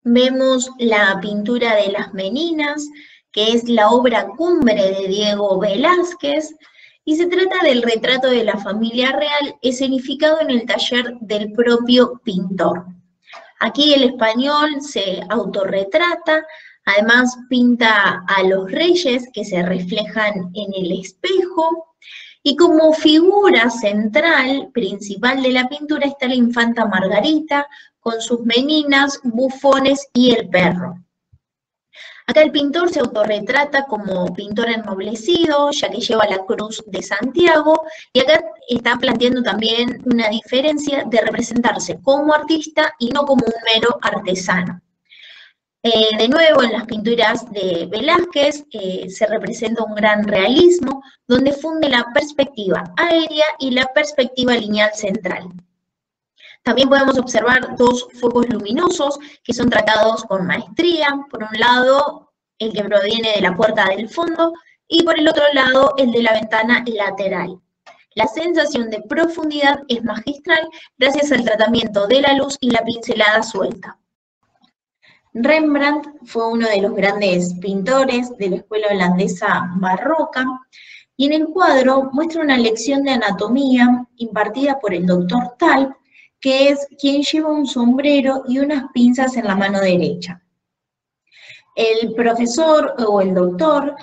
Vemos la pintura de Las Meninas, que es la obra cumbre de Diego Velázquez, y se trata del retrato de la familia real escenificado en el taller del propio pintor. Aquí el español se autorretrata, además pinta a los reyes que se reflejan en el espejo, y como figura central, principal de la pintura, está la infanta Margarita, con sus meninas, bufones y el perro. Acá el pintor se autorretrata como pintor ennoblecido, ya que lleva la cruz de Santiago, y acá está planteando también una diferencia de representarse como artista y no como un mero artesano. De nuevo, en las pinturas de Velázquez se representa un gran realismo, donde funde la perspectiva aérea y la perspectiva lineal central. También podemos observar dos focos luminosos que son tratados con maestría. Por un lado, el que proviene de la puerta del fondo y por el otro lado, el de la ventana lateral. La sensación de profundidad es magistral gracias al tratamiento de la luz y la pincelada suelta. Rembrandt fue uno de los grandes pintores de la escuela holandesa barroca y en el cuadro muestra una lección de anatomía impartida por el doctor Talp, que es quien lleva un sombrero y unas pinzas en la mano derecha. El profesor o el doctor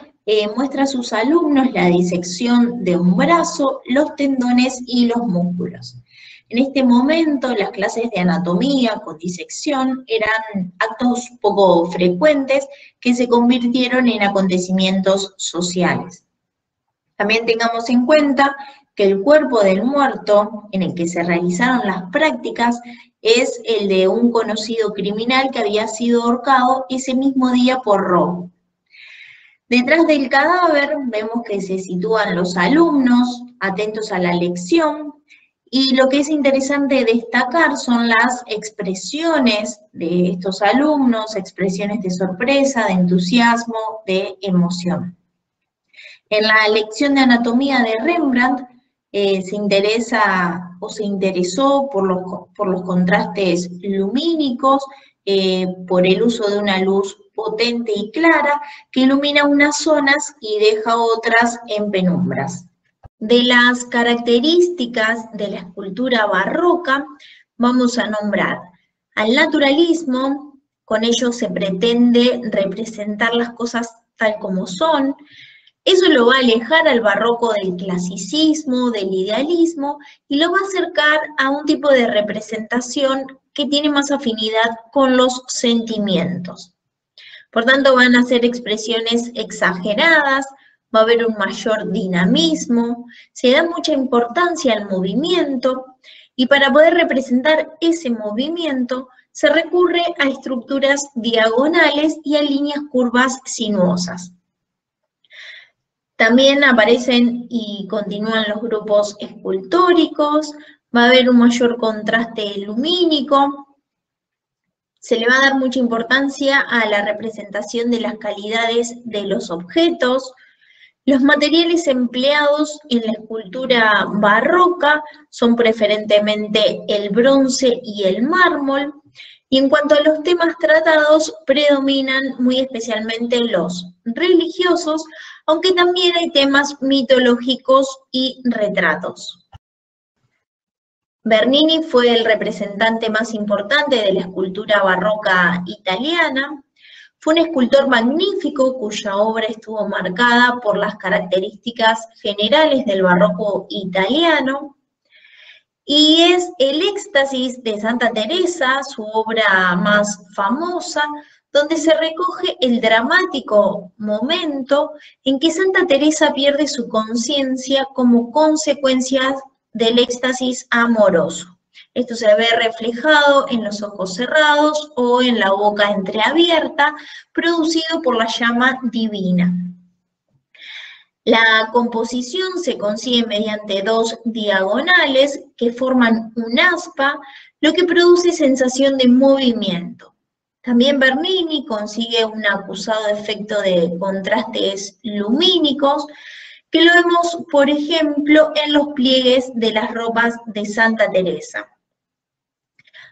muestra a sus alumnos la disección de un brazo, los tendones y los músculos. En este momento, las clases de anatomía con disección eran actos poco frecuentes que se convirtieron en acontecimientos sociales. También tengamos en cuenta que el cuerpo del muerto en el que se realizaron las prácticas es el de un conocido criminal que había sido ahorcado ese mismo día por robo. Detrás del cadáver vemos que se sitúan los alumnos, atentos a la lección, y lo que es interesante destacar son las expresiones de estos alumnos, expresiones de sorpresa, de entusiasmo, de emoción. En la lección de anatomía de Rembrandt se interesa o se interesó por los contrastes lumínicos, por el uso de una luz potente y clara que ilumina unas zonas y deja otras en penumbras. De las características de la escultura barroca vamos a nombrar al naturalismo. Con ello se pretende representar las cosas tal como son. Eso lo va a alejar al barroco del clasicismo, del idealismo, y lo va a acercar a un tipo de representación que tiene más afinidad con los sentimientos. Por tanto, van a ser expresiones exageradas, va a haber un mayor dinamismo, se da mucha importancia al movimiento, y para poder representar ese movimiento se recurre a estructuras diagonales y a líneas curvas sinuosas. También aparecen y continúan los grupos escultóricos, va a haber un mayor contraste lumínico, se le va a dar mucha importancia a la representación de las calidades de los objetos. Los materiales empleados en la escultura barroca son preferentemente el bronce y el mármol, y en cuanto a los temas tratados, predominan muy especialmente los religiosos, aunque también hay temas mitológicos y retratos. Bernini fue el representante más importante de la escultura barroca italiana. Fue un escultor magnífico cuya obra estuvo marcada por las características generales del barroco italiano, y es el Éxtasis de Santa Teresa, su obra más famosa, donde se recoge el dramático momento en que Santa Teresa pierde su conciencia como consecuencia del éxtasis amoroso. Esto se ve reflejado en los ojos cerrados o en la boca entreabierta, producido por la llama divina. La composición se consigue mediante dos diagonales que forman un aspa, lo que produce sensación de movimiento. También Bernini consigue un acusado efecto de contrastes lumínicos, que lo vemos, por ejemplo, en los pliegues de las ropas de Santa Teresa.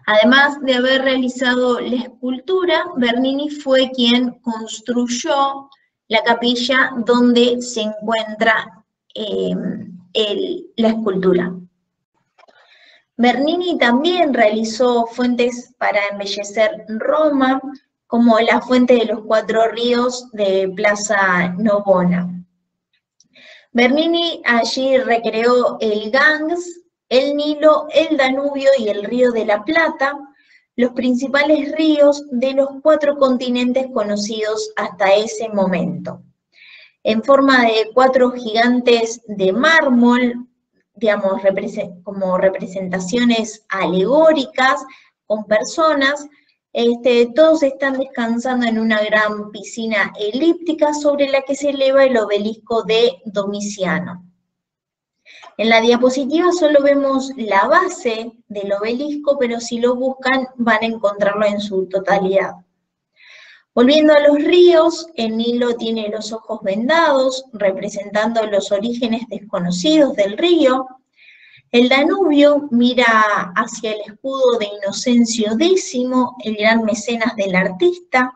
Además de haber realizado la escultura, Bernini fue quien construyó la capilla donde se encuentra la escultura. Bernini también realizó fuentes para embellecer Roma, como la Fuente de los Cuatro Ríos de Plaza Navona. Bernini allí recreó el Ganges, el Nilo, el Danubio y el Río de la Plata, los principales ríos de los 4 continentes conocidos hasta ese momento. En forma de 4 gigantes de mármol, digamos, como representaciones alegóricas, con personas, todos están descansando en una gran piscina elíptica sobre la que se eleva el obelisco de Domiciano. En la diapositiva solo vemos la base del obelisco, pero si lo buscan van a encontrarlo en su totalidad. Volviendo a los ríos, el Nilo tiene los ojos vendados, representando los orígenes desconocidos del río. El Danubio mira hacia el escudo de Inocencio X, el gran mecenas del artista.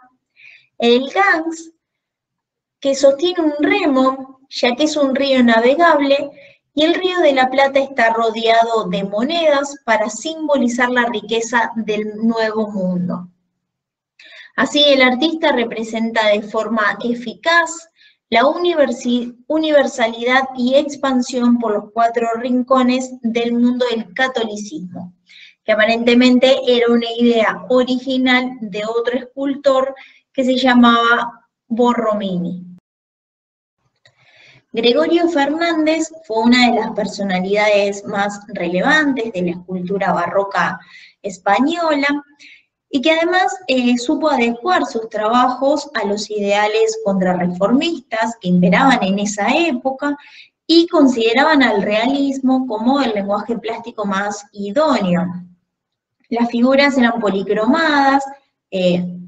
El Ganges, que sostiene un remo, ya que es un río navegable, y el Río de la Plata está rodeado de monedas para simbolizar la riqueza del Nuevo Mundo. Así, el artista representa de forma eficaz la universalidad y expansión por los 4 rincones del mundo del catolicismo, que aparentemente era una idea original de otro escultor que se llamaba Borromini. Gregorio Fernández fue una de las personalidades más relevantes de la escultura barroca española, y que además supo adecuar sus trabajos a los ideales contrarreformistas que imperaban en esa época y consideraban al realismo como el lenguaje plástico más idóneo. Las figuras eran policromadas,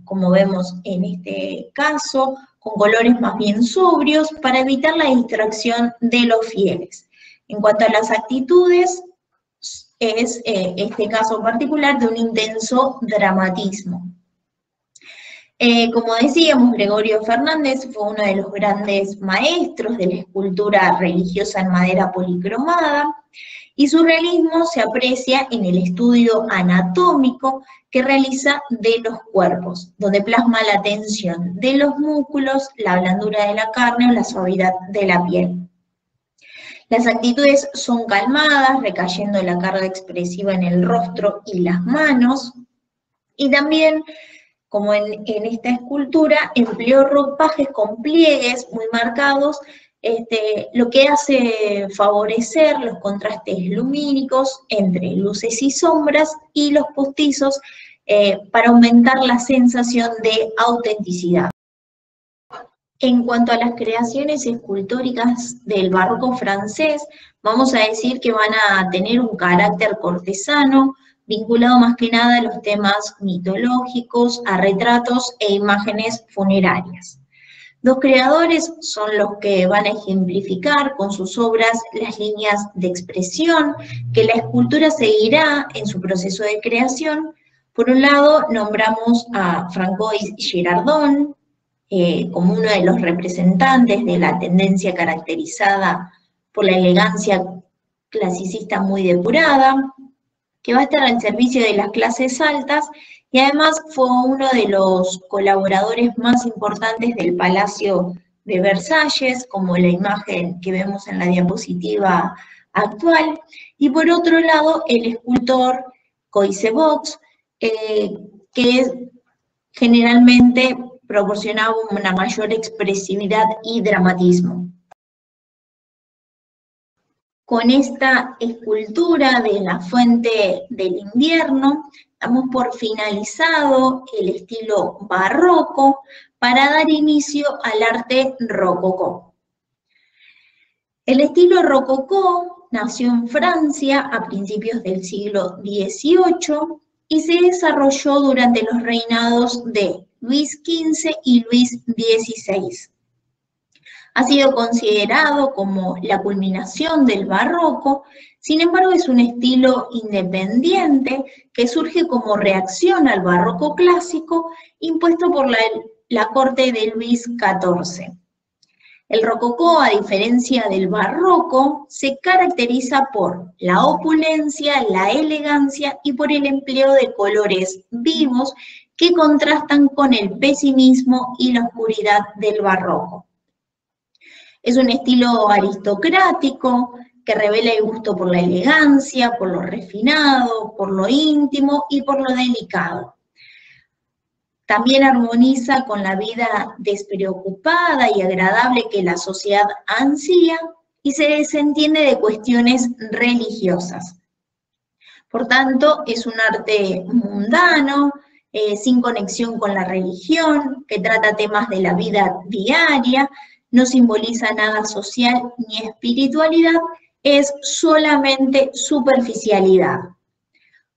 como vemos en este caso, con colores más bien sobrios para evitar la distracción de los fieles. En cuanto a las actitudes, es este caso particular de un intenso dramatismo. Como decíamos, Gregorio Fernández fue uno de los grandes maestros de la escultura religiosa en madera policromada, y su realismo se aprecia en el estudio anatómico que realiza de los cuerpos, donde plasma la tensión de los músculos, la blandura de la carne o la suavidad de la piel. Las actitudes son calmadas, recayendo la carga expresiva en el rostro y las manos, y también, como en esta escultura, empleó ropajes con pliegues muy marcados, lo que hace favorecer los contrastes lumínicos entre luces y sombras y los postizos para aumentar la sensación de autenticidad. En cuanto a las creaciones escultóricas del barroco francés, vamos a decir que van a tener un carácter cortesano, vinculado más que nada a los temas mitológicos, a retratos e imágenes funerarias. 2 creadores son los que van a ejemplificar con sus obras las líneas de expresión que la escultura seguirá en su proceso de creación. Por un lado, nombramos a Francois Girardon, como uno de los representantes de la tendencia caracterizada por la elegancia clasicista muy depurada, que va a estar al servicio de las clases altas, y además fue uno de los colaboradores más importantes del Palacio de Versalles, como la imagen que vemos en la diapositiva actual, y por otro lado el escultor Coysevox, que generalmente proporcionaba una mayor expresividad y dramatismo. Con esta escultura de la Fuente del Invierno, damos por finalizado el estilo barroco para dar inicio al arte rococó. El estilo rococó nació en Francia a principios del siglo XVIII y se desarrolló durante los reinados de Luis XV y Luis XVI. Ha sido considerado como la culminación del barroco, sin embargo es un estilo independiente que surge como reacción al barroco clásico impuesto por la corte de Luis XIV. El rococó, a diferencia del barroco, se caracteriza por la opulencia, la elegancia y por el empleo de colores vivos que contrastan con el pesimismo y la oscuridad del barroco. Es un estilo aristocrático que revela el gusto por la elegancia, por lo refinado, por lo íntimo y por lo delicado. También armoniza con la vida despreocupada y agradable que la sociedad ansía y se desentiende de cuestiones religiosas. Por tanto, es un arte mundano, sin conexión con la religión, que trata temas de la vida diaria, no simboliza nada social ni espiritualidad, es solamente superficialidad.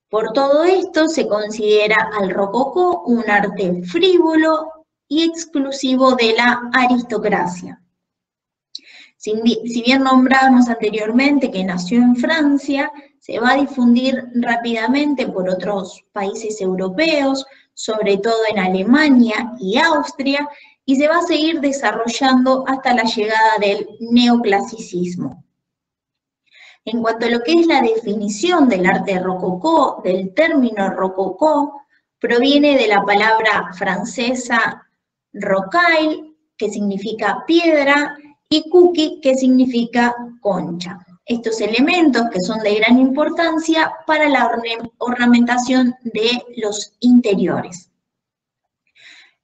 Por todo esto se considera al rococó un arte frívolo y exclusivo de la aristocracia. Si bien nombramos anteriormente que nació en Francia, se va a difundir rápidamente por otros países europeos, sobre todo en Alemania y Austria, y se va a seguir desarrollando hasta la llegada del neoclasicismo. En cuanto a lo que es la definición del arte rococó, del término rococó, proviene de la palabra francesa rocaille, que significa piedra, y cookie, que significa concha. Estos elementos que son de gran importancia para la ornamentación de los interiores.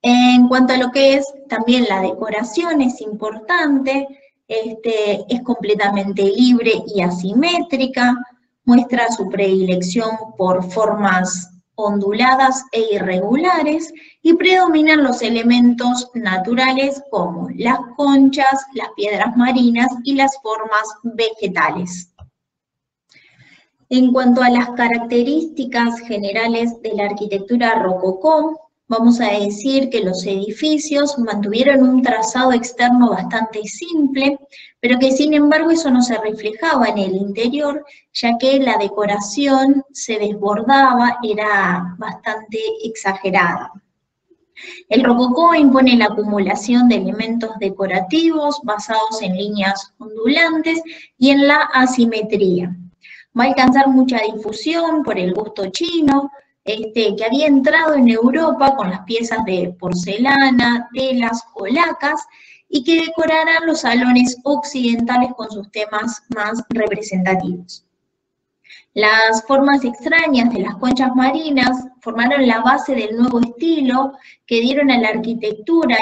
En cuanto a lo que es también la decoración, es importante, es completamente libre y asimétrica, muestra su predilección por formas onduladas e irregulares y predominan los elementos naturales como las conchas, las piedras marinas y las formas vegetales. En cuanto a las características generales de la arquitectura rococó, vamos a decir que los edificios mantuvieron un trazado externo bastante simple, pero que sin embargo eso no se reflejaba en el interior, ya que la decoración se desbordaba, era bastante exagerada. El rococó impone la acumulación de elementos decorativos basados en líneas ondulantes y en la asimetría. Va a alcanzar mucha difusión por el gusto chino, que había entrado en Europa con las piezas de porcelana, telas o lacas, y que decorarán los salones occidentales con sus temas más representativos. Las formas extrañas de las conchas marinas formaron la base del nuevo estilo que dieron a la arquitectura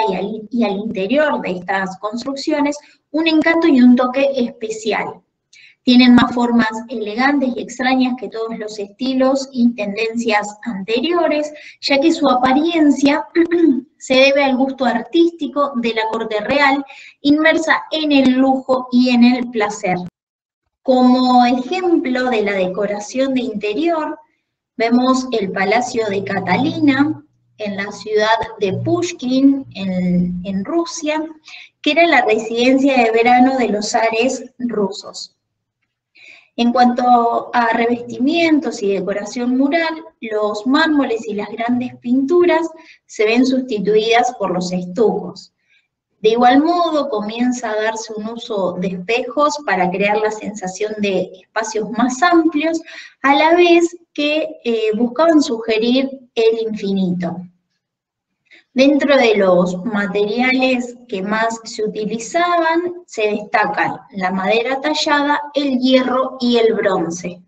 y al interior de estas construcciones un encanto y un toque especial. Tienen más formas elegantes y extrañas que todos los estilos y tendencias anteriores, ya que su apariencia se debe al gusto artístico de la corte real, inmersa en el lujo y en el placer. Como ejemplo de la decoración de interior, vemos el Palacio de Catalina en la ciudad de Pushkin, en Rusia, que era la residencia de verano de los zares rusos. En cuanto a revestimientos y decoración mural, los mármoles y las grandes pinturas se ven sustituidas por los estucos. De igual modo, comienza a darse un uso de espejos para crear la sensación de espacios más amplios, a la vez que buscaban sugerir el infinito. Dentro de los materiales que más se utilizaban, se destacan la madera tallada, el hierro y el bronce.